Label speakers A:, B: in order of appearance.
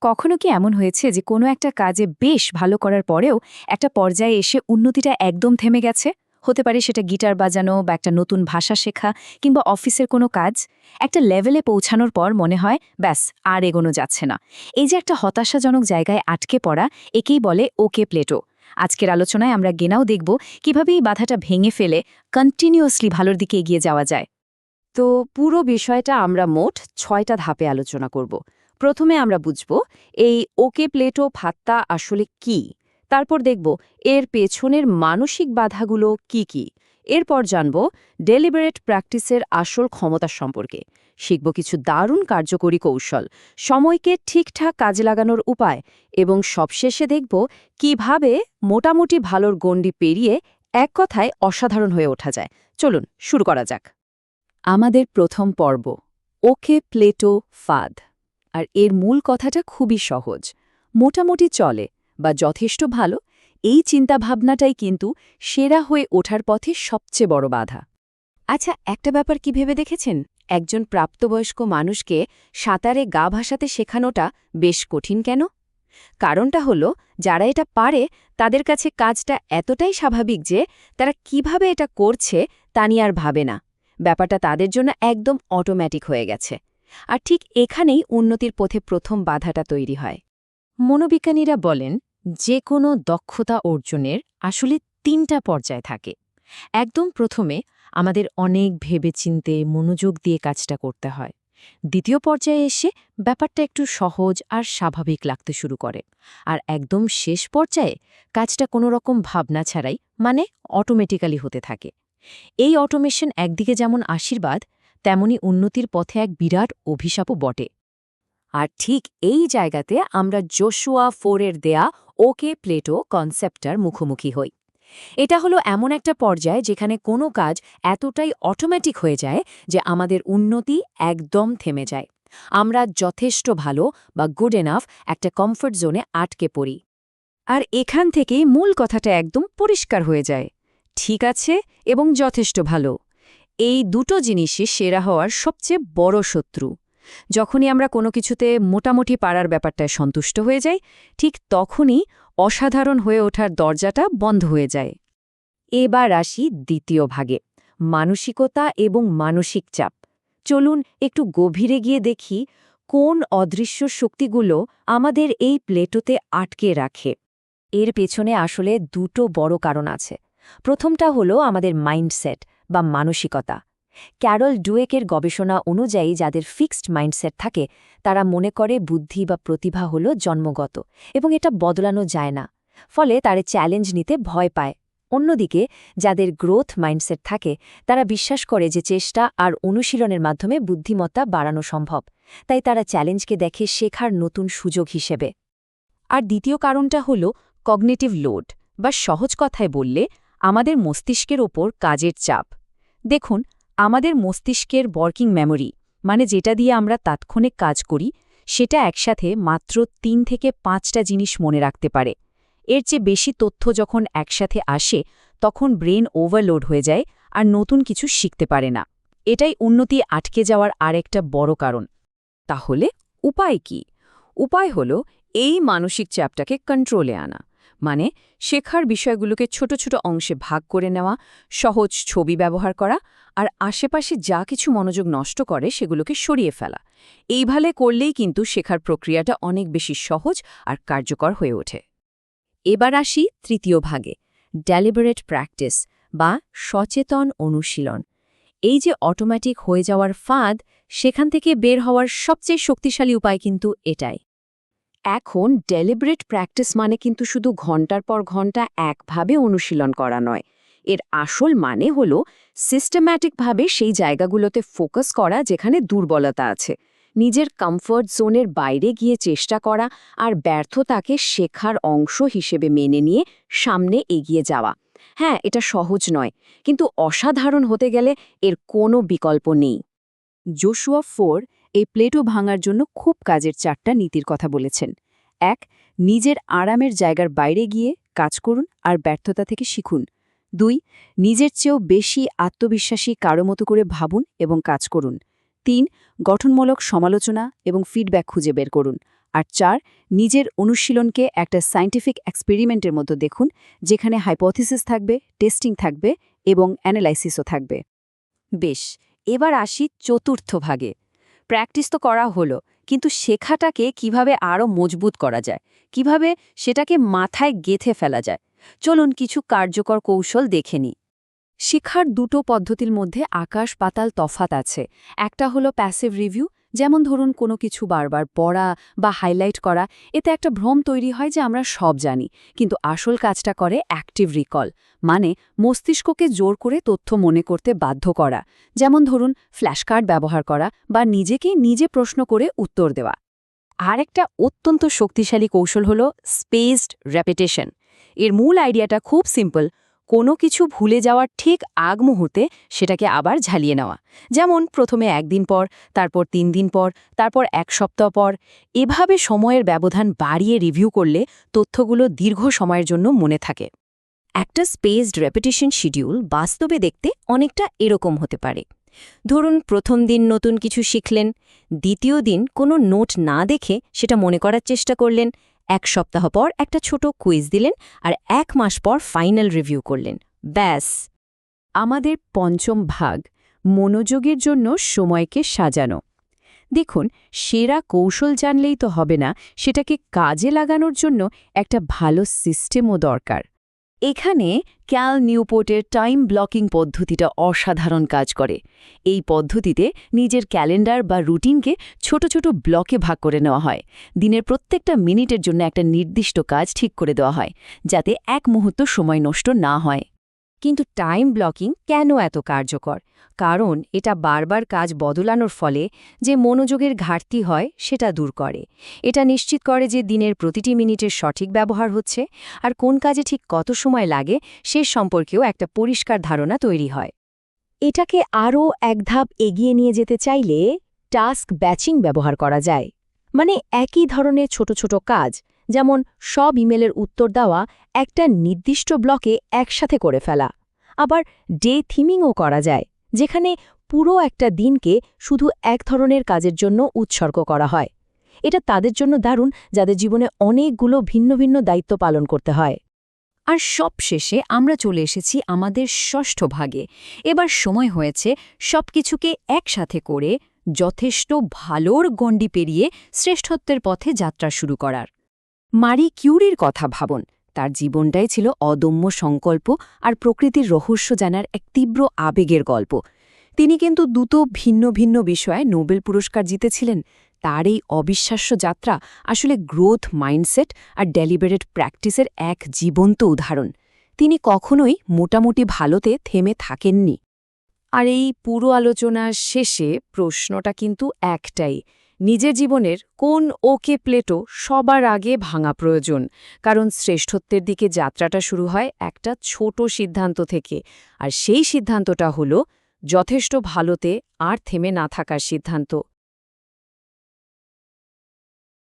A: কখনো কি এমন হয়েছে যে কোনো একটা কাজে বেশ ভালো করার পরেও একটা পর্যায়ে এসে উন্নতিটা একদম থেমে গেছে? হতে পারে সেটা গিটার বাজানো বা একটা নতুন ভাষা শেখা কিংবা অফিসের কোনো কাজ। একটা লেভেলে পৌঁছানোর পর মনে হয় ব্যাস আর এগোনো যাচ্ছে না। এই যে একটা হতাশাজনক জায়গায় আটকে পড়া, একেই বলে ওকে প্লেটো। আজকের আলোচনায় আমরা গেনাও দেখব কিভাবে এই বাধাটা ভেঙে ফেলে কন্টিনিউয়াসলি ভালোর দিকে এগিয়ে যাওয়া যায়।
B: তো পুরো বিষয়টা আমরা মোট ৬টা ধাপে আলোচনা করব। প্রথমে আমরা বুঝব এই ওকে প্লেটো ভাত্তা আসলে কি। তারপর দেখব এর পেছনের মানসিক বাধাগুলো কি কি। এরপর জানব ডেলিবারেট প্র্যাকটিসের আসল ক্ষমতা সম্পর্কে। শিখব কিছু দারুণ কার্যকরী কৌশল, সময়কে ঠিকঠাক কাজে লাগানোর উপায় এবং সবশেষে দেখব কিভাবে মোটামুটি ভালোর গণ্ডি পেরিয়ে এক কথায় অসাধারণ হয়ে ওঠা যায়। চলুন শুরু করা যাক। আমাদের প্রথম পর্ব ওকে প্লেটো ফাঁদ। আর এর মূল কথাটা খুবই সহজ। মোটামুটি চলে বা যথেষ্ট ভালো, এই চিন্তাভাবনাটাই কিন্তু সেরা হয়ে ওঠার পথে সবচেয়ে বড় বাধা। আচ্ছা, একটা ব্যাপার কি ভেবে দেখেছেন? একজন প্রাপ্তবয়স্ক মানুষকে সাঁতারে গা ভাসাতে শেখানোটা বেশ কঠিন কেন? কারণটা হলো, যারা এটা পারে তাদের কাছে কাজটা এতটাই স্বাভাবিক যে তারা কিভাবে এটা করছে তা নিয়ে আর ভাবে না। ব্যাপারটা তাদের জন্য একদম অটোম্যাটিক হয়ে গেছে। আর ঠিক এখানেই উন্নতির পথে প্রথম বাধাটা তৈরি হয়।
A: মনোবিজ্ঞানীরা বলেন যে কোনো দক্ষতা অর্জনের আসলে ৩টা পর্যায় থাকে। একদম প্রথমে আমাদের অনেক ভেবেচিন্তে মনোযোগ দিয়ে কাজটা করতে হয়। দ্বিতীয় পর্যায়ে এসে ব্যাপারটা একটু সহজ আর স্বাভাবিক লাগতে শুরু করে। আর একদম শেষ পর্যায়ে কাজটা কোনো রকম ভাবনা ছাড়াই মানে অটোমেটিক্যালি হতে থাকে। এই অটোমেশন একদিকে যেমন আশীর্বাদ, তেমনি উন্নতির পথে এক বিরাট অভিশাপও বটে।
B: আর ঠিক এই জায়গাতে আমরা জোশুয়া ফোরের দেয়া ওকে প্লেটো কনসেপ্টটার মুখোমুখি হই। এটা হলো এমন একটা পর্যায় যেখানে কোনো কাজ এতটাই অটোমেটিক হয়ে যায় যে আমাদের উন্নতি একদম থেমে যায়। আমরা যথেষ্ট ভালো বা গুড এনাফ একটা কমফর্ট জোনে আটকে পড়ি। আর এখান থেকেই মূল কথাটা একদম পরিষ্কার হয়ে যায়। ঠিক আছে এবং যথেষ্ট ভালো, এই দুটো জিনিসই সেরা হওয়ার সবচেয়ে বড় শত্রু। যখনই আমরা কোনো কিছুতে মোটামুটি পারার ব্যাপারটায় সন্তুষ্ট হয়ে যাই, ঠিক তখনই অসাধারণ হয়ে ওঠার দরজাটা বন্ধ হয়ে যায়। এবার আসি দ্বিতীয় ভাগে, মানসিকতা এবং মানসিক চাপ। চলুন একটু গভীরে গিয়ে দেখি কোন অদৃশ্য শক্তিগুলো আমাদের এই প্লেটোতে আটকে রাখে। এর পেছনে আসলে দুটো বড় কারণ আছে। প্রথমটা হলো আমাদের মাইন্ডসেট বা মানসিকতা। ক্যারল ডুয়েকের গবেষণা অনুযায়ী যাদের ফিক্সড মাইন্ডসেট থাকে তারা মনে করে বুদ্ধি বা প্রতিভা হলো জন্মগত এবং এটা বদলানো যায় না। ফলে তারা চ্যালেঞ্জ নিতে ভয় পায়। অন্যদিকে যাদের গ্রোথ মাইন্ডসেট থাকে তারা বিশ্বাস করে যে চেষ্টা আর অনুশীলনের মাধ্যমে বুদ্ধিমত্তা বাড়ানো সম্ভব। তাই তারা চ্যালেঞ্জকে দেখে শেখার নতুন সুযোগ হিসেবে। আর দ্বিতীয় কারণটা হলো কগনিটিভ লোড, বা সহজ কথায় বললে আমাদের মস্তিষ্কের ওপর কাজের চাপ। দেখুন, আমাদের মস্তিষ্কের ওয়ার্কিং মেমোরি, মানে যেটা দিয়ে আমরা তাৎক্ষণিক কাজ করি, সেটা একসাথে মাত্র ৩ থেকে ৫টা জিনিস মনে রাখতে পারে। এর চেয়ে বেশি তথ্য যখন একসাথে আসে তখন ব্রেন ওভারলোড হয়ে যায় আর নতুন কিছু শিখতে পারে না। এটাই উন্নতি আটকে যাওয়ার আরেকটা বড় কারণ। তাহলে উপায় কি? উপায় হলো এই মানসিক চাপটাকে কন্ট্রোলে আনা। মানে শেখার বিষয়গুলোকে ছোট ছোট অংশে ভাগ করে নেওয়া, সহজ ছবি ব্যবহার করা আর আশেপাশে যা কিছু মনোযোগ নষ্ট করে সেগুলোকে সরিয়ে ফেলা। এইভাবে করলেই কিন্তু শেখার প্রক্রিয়াটা অনেক বেশি সহজ আর কার্যকর হয়ে ওঠে। এবার আসি তৃতীয় ভাগে, ডেলিবারেট প্র্যাকটিস বা সচেতন অনুশীলন। এই যে অটোমেটিক হয়ে যাওয়ার ফাঁদ, সেখান থেকে বের হওয়ার সবচেয়ে শক্তিশালী উপায় কিন্তু এটাই। এখন ডেলিবারেট প্র্যাকটিস মানে কিন্তু শুধু ঘন্টার পর ঘন্টা একভাবে অনুশীলন করা নয়। এর আসল মানে হলো সিস্টেম্যাটিকভাবে সেই জায়গাগুলোতে ফোকাস করা যেখানে দুর্বলতা আছে, নিজের কমফর্ট জোনের বাইরে গিয়ে চেষ্টা করা আর ব্যর্থতাকে শেখার অংশ হিসেবে মেনে নিয়ে সামনে এগিয়ে যাওয়া। হ্যাঁ, এটা সহজ নয়, কিন্তু অসাধারণ হতে গেলে এর কোনো বিকল্প নেই। জোশুয়া ফোর এই প্লেটো ভাঙার জন্য খুব কাজের 4টা নীতির কথা বলেছেন। ১. নিজের আরামের জায়গার বাইরে গিয়ে কাজ করুন আর ব্যর্থতা থেকে শিখুন। ২. নিজের চেয়েও বেশি আত্মবিশ্বাসী কারো মতো করে ভাবুন এবং কাজ করুন। ৩. গঠনমূলক সমালোচনা এবং ফিডব্যাক খুঁজে বের করুন। আর 4 নিজের অনুশীলনকে একটা সায়েন্টিফিক এক্সপেরিমেন্টের মতো দেখুন, যেখানে হাইপোথিসিস থাকবে, টেস্টিং থাকবে এবং অ্যানালাইসিসও থাকবে। বেশ, এবার আসি চতুর্থ ভাগে। প্র্যাকটিস তো করা হলো, কিন্তু শেখাটাকে কিভাবে আরও মজবুত করা যায়, কিভাবে সেটাকে মাথায় গেঁথে ফেলা যায়, চলুন কিছু কার্যকর কৌশল দেখে নিই। শেখার দুটো পদ্ধতির মধ্যে আকাশ পাতাল তফাত আছে। একটা হলো প্যাসিভ রিভিউ, যেমন ধরুন কোনো কিছু বারবার পড়া বা হাইলাইট করা, এতে একটা ভ্রম তৈরি হয় যে আমরা সব জানি, কিন্তু আসল কাজটা করে অ্যাক্টিভ রিকল, মানে মস্তিষ্ককে জোর করে তথ্য মনে করতে বাধ্য করা, যেমন ধরুন ফ্ল্যাশকার্ড ব্যবহার করা বা নিজেকে নিজে প্রশ্ন করে উত্তর দেওয়া। আর একটা অত্যন্ত শক্তিশালী কৌশল হলো স্পেসড রেপিটেশন। এর মূল আইডিয়াটা খুব সিম্পল, কোনো কিছু ভুলে যাওয়ার ঠিক আগ মুহূর্তে সেটাকে আবার ঝালিয়ে নেওয়া, যেমন প্রথমে 1 দিন পর, তারপর 3 দিন পর, তারপর 1 সপ্তাহ পর। এভাবে সময়ের ব্যবধান বাড়িয়ে রিভিউ করলে তথ্যগুলো দীর্ঘ সময়ের জন্য মনে থাকে। একটা স্পেসড রেপিটেশন শিডিউল বাস্তবে দেখতে অনেকটা এরকম হতে পারে। ধরুন প্রথম দিন নতুন কিছু শিখলেন, দ্বিতীয় দিন কোনো নোট না দেখে সেটা মনে করার চেষ্টা করলেন, 1 সপ্তাহ পর একটা ছোট কুইজ দিলেন, আর 1 মাস পর ফাইনাল রিভিউ করলেন। ব্যাস। আমাদের পঞ্চম ভাগ, মনোযোগের জন্য সময়কে সাজানো। দেখুন, সেরা কৌশল জানলেই তো হবে না, সেটাকে কাজে লাগানোর জন্য একটা ভালো সিস্টেমও দরকার। এখানে ক্যাল নিউপোর্টের টাইম ব্লকিং পদ্ধতিটা অসাধারণ কাজ করে। এই পদ্ধতিতে নিজের ক্যালেন্ডার বা রুটিনকে ছোট ছোট ব্লকে ভাগ করে নেওয়া হয়। দিনের প্রত্যেকটা মিনিটের জন্য একটা নির্দিষ্ট কাজ ঠিক করে দেওয়া হয়, যাতে 1 মুহূর্ত সময় নষ্ট না হয়। কিন্তু টাইম ব্লকিং কেন এত কার্যকর? কারণ এটা বারবার কাজ বদলানোর ফলে যে মনোযোগের ঘাটতি হয় সেটা দূর করে। এটা নিশ্চিত করে যে দিনের প্রতিটি মিনিটের সঠিক ব্যবহার হচ্ছে, আর কোন কাজে ঠিক কত সময় লাগে সে সম্পর্কেও একটা পরিষ্কার ধারণা তৈরি হয়। এটাকে আরও এক ধাপ এগিয়ে নিয়ে যেতে চাইলে টাস্ক ব্যাচিং ব্যবহার করা যায়। মানে একই ধরনের ছোট ছোট কাজ, যেমন সব ইমেলের উত্তর দেওয়া, একটা নির্দিষ্ট ব্লকে একসাথে করে ফেলা। আবার ডে থিমিংও করা যায়, যেখানে পুরো একটা দিনকে শুধু এক ধরনের কাজের জন্য উৎসর্গ করা হয়। এটা তাদের জন্য দারুণ যাদের জীবনে অনেকগুলো ভিন্ন ভিন্ন দায়িত্ব পালন করতে হয়। আর সবশেষে আমরা চলে এসেছি আমাদের ষষ্ঠ ভাগে। এবার সময় হয়েছে সবকিছুকে একসাথে করে যথেষ্ট ভালোর গণ্ডি পেরিয়ে শ্রেষ্ঠত্বের পথে যাত্রা শুরু করার। মারি কিউরির কথা ভাবুন। তার জীবনটাই ছিল অদম্য সংকল্প আর প্রকৃতির রহস্য জানার এক তীব্র আবেগের গল্প। তিনি কিন্তু দুটো ভিন্ন ভিন্ন বিষয়ে নোবেল পুরস্কার জিতেছিলেন। তার এই অবিশ্বাস্য যাত্রা আসলে গ্রোথ মাইন্ডসেট আর ডেলিবারেট প্র্যাকটিসের এক জীবন্ত উদাহরণ। তিনি কখনোই মোটামুটি ভালোতে থেমে থাকেননি। আর এই পুরো আলোচনার শেষে প্রশ্নটা কিন্তু একটাই, নিজের জীবনের কোন ওকে প্লেটো সবার আগে ভাঙা প্রয়োজন? কারণ শ্রেষ্ঠত্বের দিকে যাত্রাটা শুরু হয় একটা ছোট সিদ্ধান্ত থেকে, আর সেই সিদ্ধান্তটা হলো যথেষ্ট ভালোতে আর থেমে না থাকার সিদ্ধান্ত।